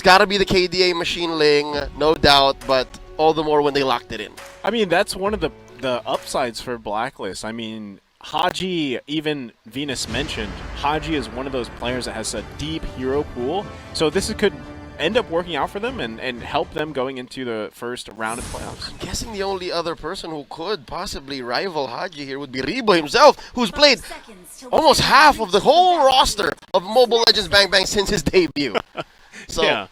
got to be the KDA machine Ling, no doubt, but all the more when they locked it in. I mean, that's one of the upsides for Blacklist. I mean, Haji, even Venus mentioned, Haji is one of those players that has a deep hero pool. So this could end up working out for them and help them going into the first round of playoffs. I'm guessing the only other person who could possibly rival Haji here would be Rebo himself, who's played almost half of the whole roster of Mobile Legends Bang Bang since his debut. So yeah.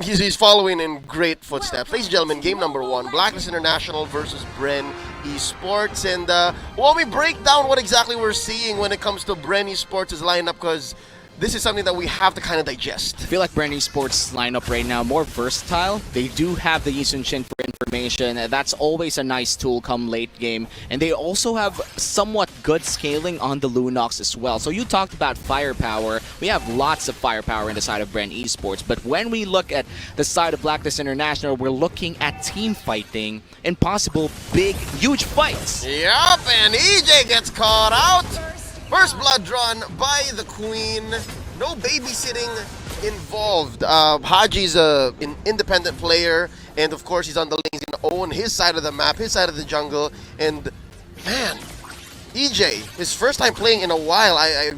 He's following in great footsteps. Ladies and gentlemen, game number 1, Blacklist International versus Bren Esports. And while we break down what exactly we're seeing when it comes to Bren Esports' lineup, because this is something that we have to kind of digest. I feel like Bren Esports lineup right now more versatile. They do have the Yisun Shin for information. That's always a nice tool come late game. And they also have somewhat good scaling on the Lunox as well. So you talked about firepower. We have lots of firepower in the side of Bren Esports. But when we look at the side of Blacklist International, we're looking at team fighting and possible big, huge fights. Yup, and EJ gets caught out. First blood drawn by the Queen. No babysitting involved. Haji's an independent player, and of course he's on the lanes. He's going to own his side of the map, his side of the jungle. And man, EJ, his first time playing in a while. I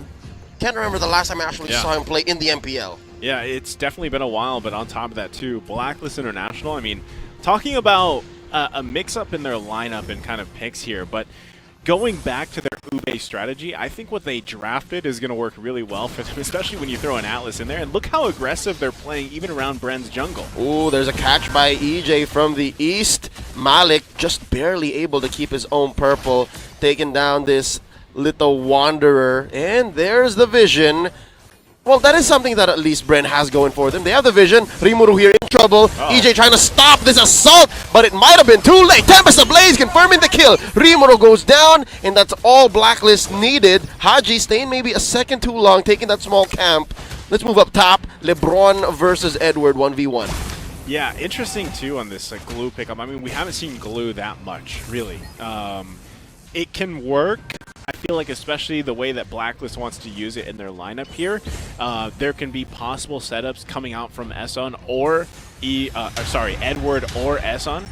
can't remember the last time I actually saw him play in the MPL. Yeah, it's definitely been a while, but on top of that too, Blacklist International, I mean, talking about a mix-up in their lineup and kind of picks here, but going back to their Ube strategy, I think what they drafted is going to work really well for them, especially when you throw an Atlas in there. And look how aggressive they're playing even around Bren's jungle. Ooh, there's a catch by EJ from the east. Malik just barely able to keep his own purple, taking down this little wanderer. And there's the vision. Well, that is something that at least Bren has going for them. They have the vision. Rimuru here in trouble. EJ trying to stop this assault, but it might have been too late. Tempest Ablaze confirming the kill. Rimuru goes down, and that's all Blacklist needed. Haji staying maybe a second too long, taking that small camp. Let's move up top. LeBron versus Edward 1v1. Yeah, interesting too on this glue pickup. I mean, we haven't seen glue that much, really. It can work. I feel like especially the way that Blacklist wants to use it in their lineup here, there can be possible setups coming out from Esson or Edward or Esson.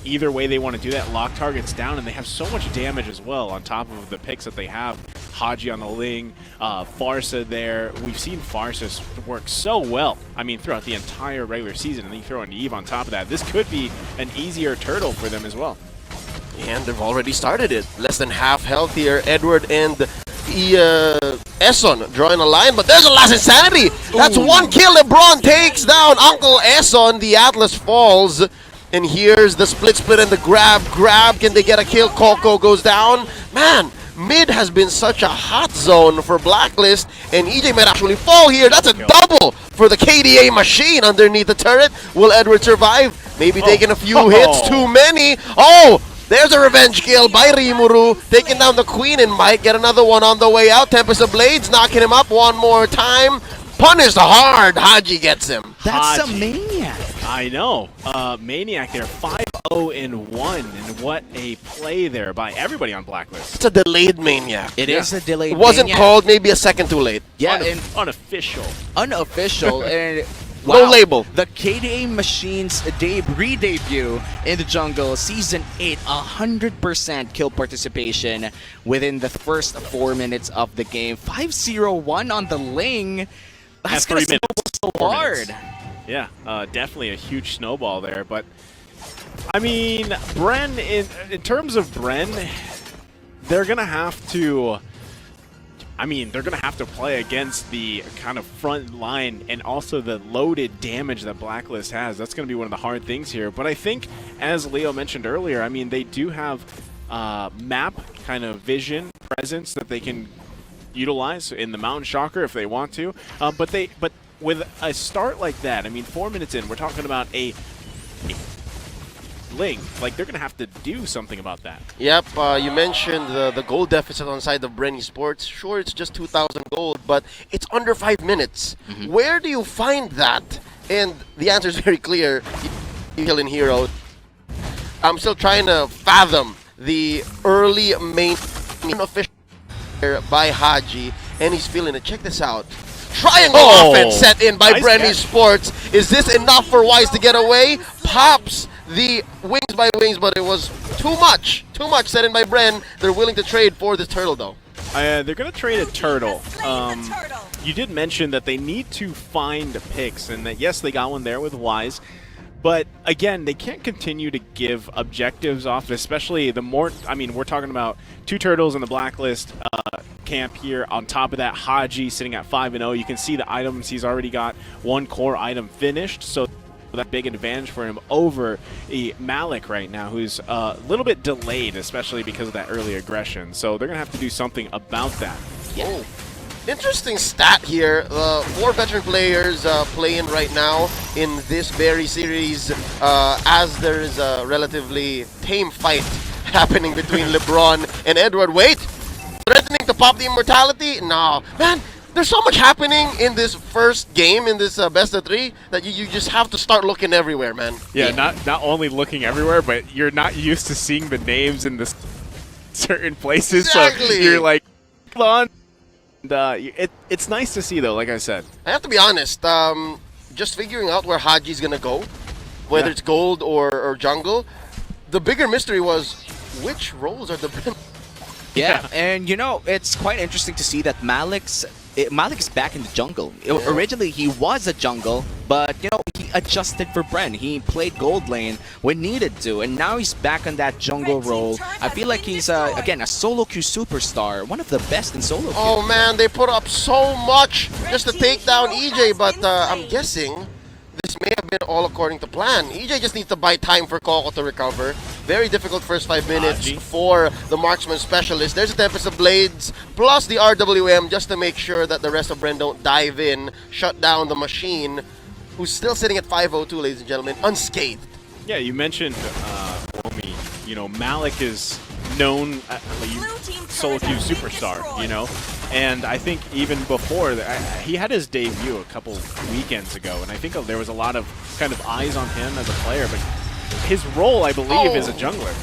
Either way they want to do that, lock targets down, and they have so much damage as well on top of the picks that they have. Haji on the Ling, Farsa there. We've seen Farsa work so well, I mean, throughout the entire regular season, and then you throw an Eve on top of that. This could be an easier turtle for them as well. And they've already started it. Less than half health here. Edward and Esson drawing a line, but there's a last insanity. That's one kill. LeBron takes down Uncle Esson. The Atlas falls. And here's the split and the grab. Can they get a kill? Coco goes down. Man, mid has been such a hot zone for Blacklist, and EJ might actually fall here. That's a double for the KDA machine underneath the turret. Will Edward survive? Maybe taking a few hits too many. Oh! There's a revenge kill by Rimuru, taking down the Queen, and might get another one on the way out. Tempest of Blades knocking him up one more time. Punished hard. Haji gets him. That's Haji. a maniac. I know. Maniac there, 5-0-1, and what a play there by everybody on Blacklist. It's a delayed maniac. It is a delayed It wasn't maniac. called, maybe a second too late. Yeah, Unofficial. Unofficial. And wow. No label. The KDA Machine's re-debut in the jungle, Season 8, 100% kill participation within the first 4 minutes of the game. 5-0-1 on the Ling. That's going to snowball so hard. Yeah, definitely a huge snowball there. But, I mean, Bren, in terms of Bren, they're going to have to... I mean, they're going to have to play against the kind of front line and also the loaded damage that Blacklist has. That's going to be one of the hard things here. But I think, as Leo mentioned earlier, I mean, they do have map kind of vision, presence that they can utilize in the Mountain Shocker if they want to. But with a start like that, I mean, 4 minutes in, we're talking about a Ling. Like, they're going to have to do something about that. Yep, you mentioned the gold deficit on the side of Bren Esports. Sure, it's just 2,000 gold, but it's under 5 minutes. Where do you find that? And the answer is very clear. You kill in hero. I'm still trying to fathom the early main official by Haji, and he's feeling it. Check this out. triangle offense set in by Nice Bren catch. Esports. Is this enough for Wise to get away? Pops the wings by wings, but it was too much. Too much set in by Bren. They're willing to trade for this turtle, though. They're going to trade a turtle. You did mention that they need to find picks, and that, yes, they got one there with Wise. But, again, they can't continue to give objectives off, especially the more... I mean, we're talking about 2 turtles in the Blacklist camp here. On top of that, Haji sitting at 5-0. You can see the items. He's already got 1 core item finished, so that big advantage for him over Malik right now, who's a little bit delayed, especially because of that early aggression. So they're going to have to do something about that. Oh. Interesting stat here. 4 veteran players playing right now in this very series as there is a relatively tame fight happening between LeBron and Edward. Wait! Threatening to pop the immortality? No. Man, there's so much happening in this first game, in this best of 3, that you just have to start looking everywhere, man. Yeah, not only looking everywhere, but you're not used to seeing the names in this certain places. Exactly. So you're like, come on. And, it's nice to see, though, like I said. I have to be honest, just figuring out where Haji's gonna go, whether it's gold or jungle, the bigger mystery was which roles are the... Yeah, and you know, it's quite interesting to see that Malik is back in the jungle. Originally, he was a jungle, but you know, he adjusted for Bren. He played gold lane when needed to, and now he's back on that jungle role. I feel like he's, again, a solo queue superstar, one of the best in solo queue. Oh man, they put up so much just to take down EJ, but I'm guessing this may have been all according to plan. EJ just needs to buy time for Coco to recover. Very difficult first 5 minutes for the marksman specialist. There's a Tempest of Blades plus the RWM just to make sure that the rest of Bren don't dive in, shut down the machine, who's still sitting at 502, ladies and gentlemen, unscathed. Yeah, you mentioned, Romy, you know, Malik is known as a solo queue superstar, you know? And I think even before, he had his debut a couple weekends ago, and I think there was a lot of kind of eyes on him as a player, but his role, I believe, is a jungler.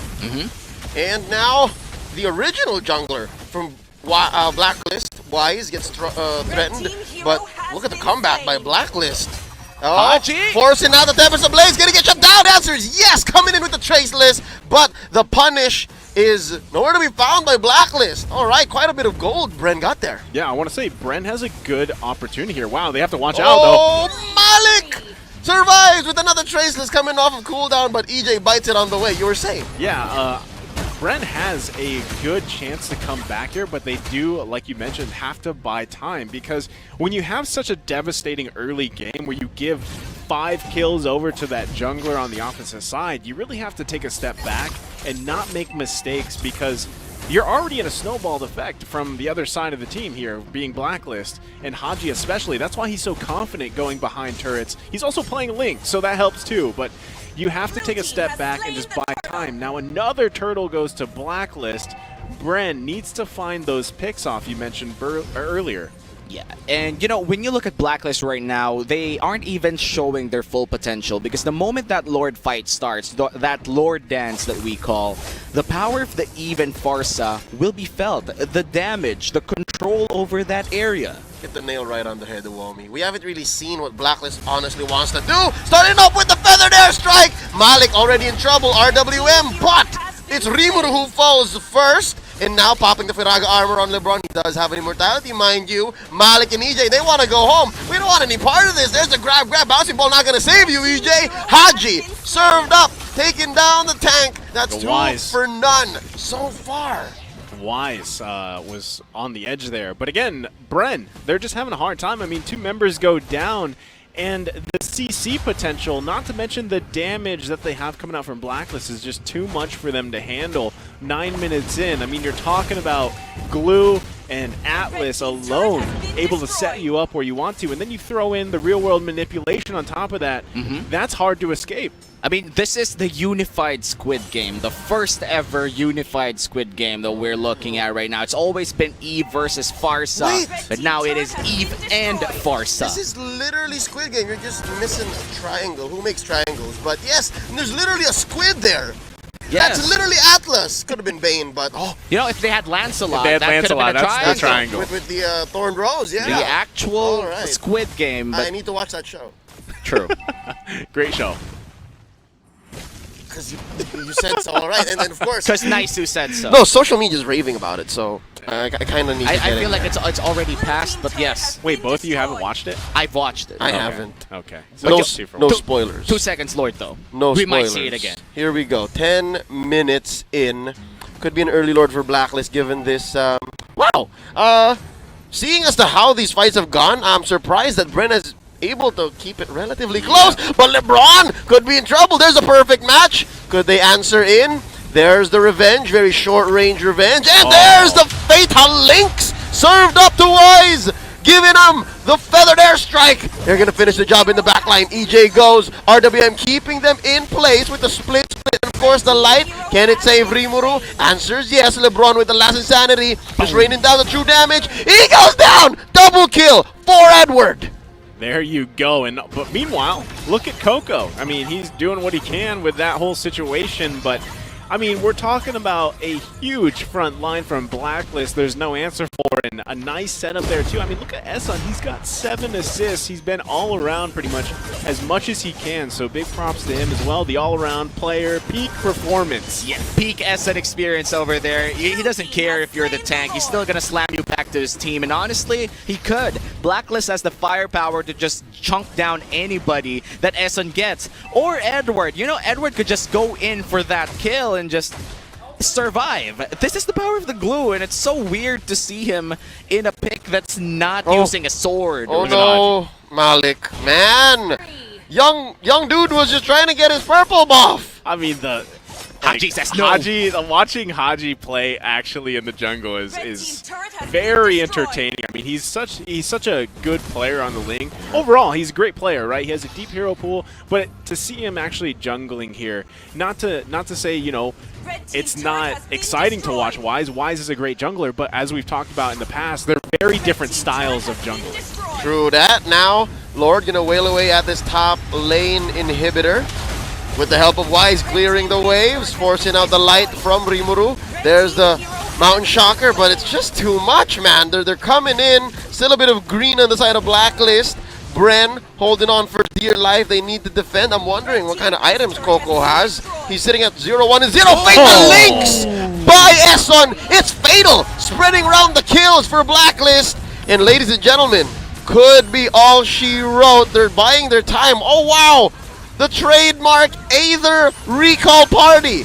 And now, the original jungler from Blacklist, Wise, gets threatened, but look at the comeback by Blacklist. Oh, forcing out the Tempest of Blaze, gonna get shut down. Answers yes, coming in with the trace list, but the punish is nowhere to be found by Blacklist. All right, quite a bit of gold Bren got there. Yeah, I want to say Bren has a good opportunity here. Wow, they have to watch out, though. Oh, Malik survives with another trace list coming off of cooldown, but EJ bites it on the way. You were saying? Yeah, Bren has a good chance to come back here, but they do, like you mentioned, have to buy time, because when you have such a devastating early game where you give 5 kills over to that jungler on the opposite side, you really have to take a step back and not make mistakes, because you're already in a snowballed effect from the other side of the team here, being Blacklist, and Haji especially. That's why he's so confident going behind turrets. He's also playing Link, so that helps too, but you have to take a step back and just buy time. Now another turtle goes to Blacklist. Bren needs to find those picks off you mentioned earlier. Yeah, and you know, when you look at Blacklist right now, they aren't even showing their full potential, because the moment that Lord fight starts, that Lord dance that we call, the power of the Eve and Farsa will be felt. The damage, the control over that area. Hit the nail right on the head, Uwomi. We haven't really seen what Blacklist honestly wants to do. Starting up with the feathered airstrike. Malik already in trouble. RWM, but it's Rimuru who falls first. And now popping the Firaga armor on LeBron. He does have an immortality, mind you. Malik and EJ, they want to go home. We don't want any part of this. There's the grab. Bouncing ball not going to save you, EJ. Haji served up, taking down the tank. That's 2 for none so far. Wise was on the edge there. But again, Bren, they're just having a hard time. I mean, 2 members go down. And the CC potential, not to mention the damage that they have coming out from Blacklist, is just too much for them to handle 9 minutes in. I mean, you're talking about Glue and Atlas alone able to set you up where you want to, and then you throw in the real-world manipulation on top of that. That's hard to escape. I mean, this is the unified Squid Game, the first ever unified Squid Game that we're looking at right now. It's always been Eve versus Farsa, but now it is Eve and Farsa. This is literally Squid Game. You're just missing a triangle. Who makes triangles? But yes, there's literally a squid there. Yes. That's literally Atlas. Could have been Bane, but You know, if they had Lancelot, If they had that could have Lancelot, been a that's the triangle. triangle. with the Thorned Rose, yeah. The actual All right. Squid Game, I but need to watch that show. true. Great show. Because you said so, all right. And then, of course... Because Nice said so. No, social media's raving about it, so I kind of need to I get feel in like there. it's already passed, but yes, Wait, both of you haven't watched it? I've watched it. I Okay. haven't. Okay. No, just see from- no spoilers. 2 seconds, Lord, though. No we spoilers. might see it again. Here we go. 10 minutes in. Could be an early Lord for Blacklist given this... wow! Seeing as to how these fights have gone, I'm surprised that Bren is able to keep it relatively close. But LeBron could be in trouble. There's a perfect match. Could they answer in? There's the revenge. Very short-range revenge. And there's the Fatal Links served up to Wise. Giving them the feathered airstrike. They're going to finish the job in the back line. EJ goes. RWM keeping them in place with the split. And of course, the light. Can it save Rimuru? Answers yes. LeBron with the last insanity. Just raining down the true damage. He goes down. Double kill for Edward. There you go. But meanwhile, look at Coco. I mean, he's doing what he can with that whole situation, but I mean, we're talking about a huge front line from Blacklist. There's no answer for it, and a nice setup there, too. I mean, look at Esson. He's got 7 assists. He's been all around pretty much as he can, so big props to him as well. The all-around player, peak performance. Yeah, peak Essen experience over there. He doesn't care if you're the tank. He's still going to slam you back to his team, and honestly, he could. Blacklist has the firepower to just chunk down anybody that Essen gets. Or Edward. You know, Edward could just go in for that kill and just survive. This is the power of the glue, and it's so weird to see him in a pick that's not using a sword. Oh no, Malik, man. Young dude was just trying to get his purple buff. I mean, the Haji says no. Watching Haji play actually in the jungle is very entertaining. I mean, he's such a good player on the Ling. Overall, he's a great player, right? He has a deep hero pool, but to see him actually jungling here, not to say, you know, it's not exciting to watch Wise. Wise is a great jungler, but as we've talked about in the past, they're very different styles of jungling. True that. Now, Lord gonna wail away at this top lane inhibitor. With the help of Wise clearing the waves, forcing out the light from Rimuru. There's the Mountain Shocker, but it's just too much, man. They're coming in. Still a bit of green on the side of Blacklist. Bren holding on for dear life. They need to defend. I'm wondering what kind of items Coco has. He's sitting at 0-1 and 0. Fatal Links by Esson. It's fatal. Spreading around the kills for Blacklist. And ladies and gentlemen, could be all she wrote. They're buying their time. Oh, wow. The trademark Aether Recall Party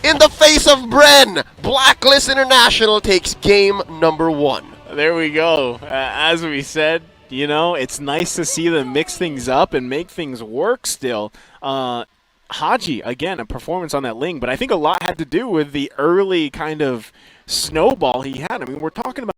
in the face of Bren. Blacklist International takes game number 1. There we go. As we said, you know, it's nice to see them mix things up and make things work still. Haji, again, a performance on that Ling, but I think a lot had to do with the early kind of snowball he had. I mean, we're talking about